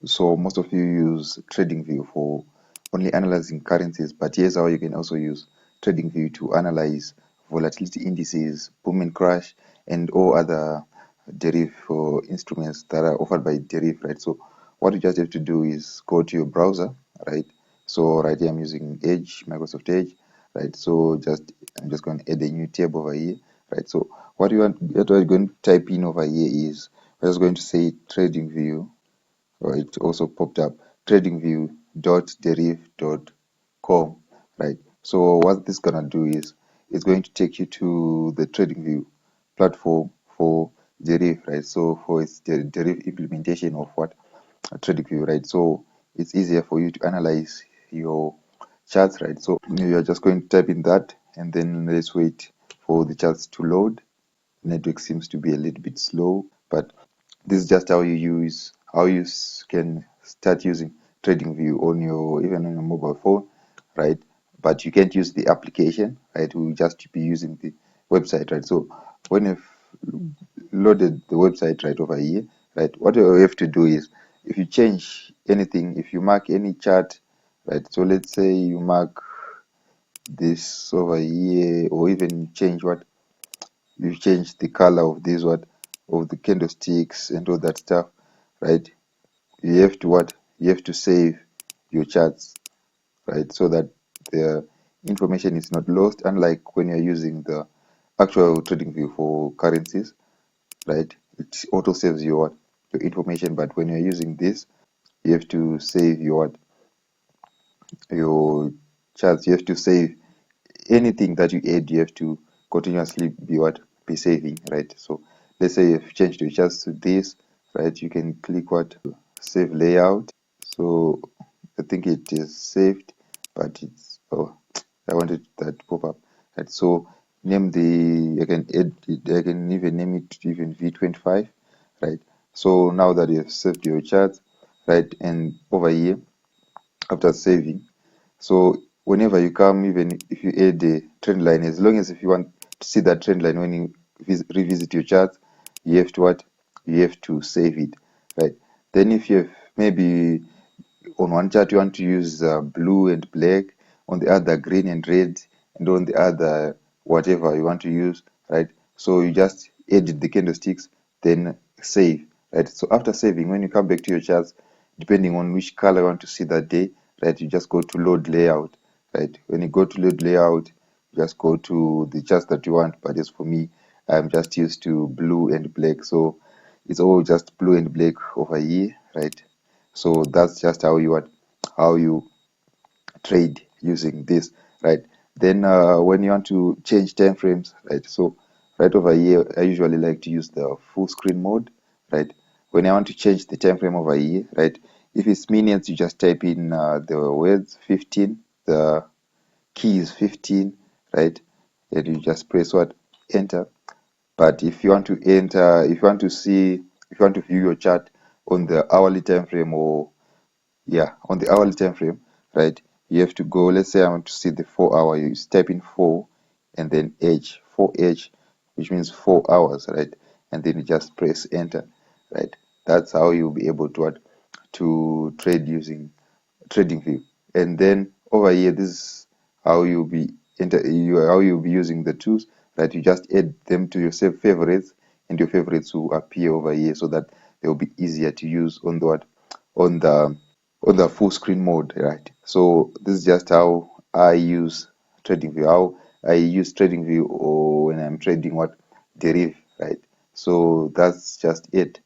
So most of you use TradingView for only analyzing currencies, but here's how you can also use TradingView to analyze volatility indices, boom and crash, and all other Deriv instruments that are offered by Deriv, right? So what you just have to do is go to your browser, right? So right here I'm using Edge, Microsoft Edge, right? So I'm just going to add a new tab over here, right? So what you're going to type in over here is we're just going to say TradingView. It also popped up tradingview.deriv.com, right? So what this gonna do is it's going to take you to the TradingView platform for Deriv, right? So for its Deriv implementation of what TradingView, right? So it's easier for you to analyze your charts, right? So you're just going to type in that, and then let's wait for the charts to load. Network seems to be a little bit slow, but this is just how you can start using TradingView on your even on your mobile phone, right? But you can't use the application, right? We'll just be using the website, right? So when you've loaded the website right over here, right, what you have to do is if you change anything, if you mark any chart, right? So let's say you mark this over here, or even you change the color of this of the candlesticks and all that stuff, right? You have to you have to save your charts, right? So that the information is not lost, unlike when you're using the actual trading view for currencies, right? It auto saves your information, but when you're using this, you have to save your charts. You have to save anything that you add. You have to continuously be saving, right? So let's say you've changed your charts to this, right? You can click save layout. So I think it is saved, but it's I wanted that to pop up. Right, so name I can add it, I can even name it even V25, right? So now that you've saved your chart, right, and over here after saving, so whenever you come, even if you add a trend line, as long as if you want to see that trend line when you revisit your chart, you have to you have to save it, right? Then if you have maybe on one chart you want to use blue and black, on the other green and red, and on the other whatever you want to use, right? So you just edit the candlesticks, then save, right? So after saving, when you come back to your charts, depending on which color you want to see that day, right, you just go to load layout, right? When you go to load layout, you just go to the charts that you want. But as for me, I'm just used to blue and black, so it's all just blue and black over here, right? So that's just how you trade using this, right? Then when you want to change time frames, right? So right over here, I usually like to use the full screen mode, right? When I want to change the time frame over here, right? If it's minutes, you just type in the words 15, the key is 15, right? And you just press enter. But if you want to enter, if you want to view your chart on the hourly time frame, or yeah, on the hourly time frame, right, you have to go. Let's say I want to see the 4 hour. You type in 4 and then h 4h, which means 4 hours, right? And then you just press enter, right? That's how you'll be able to trade using TradingView. And then over here, this is how how you'll be using the tools, right? You just add them to your save favorites, and your favorites will appear over here so that they'll be easier to use on on the on the full screen mode, right? So this is just how I use TradingView, how I use TradingView or when I'm trading Deriv, right? So that's just it.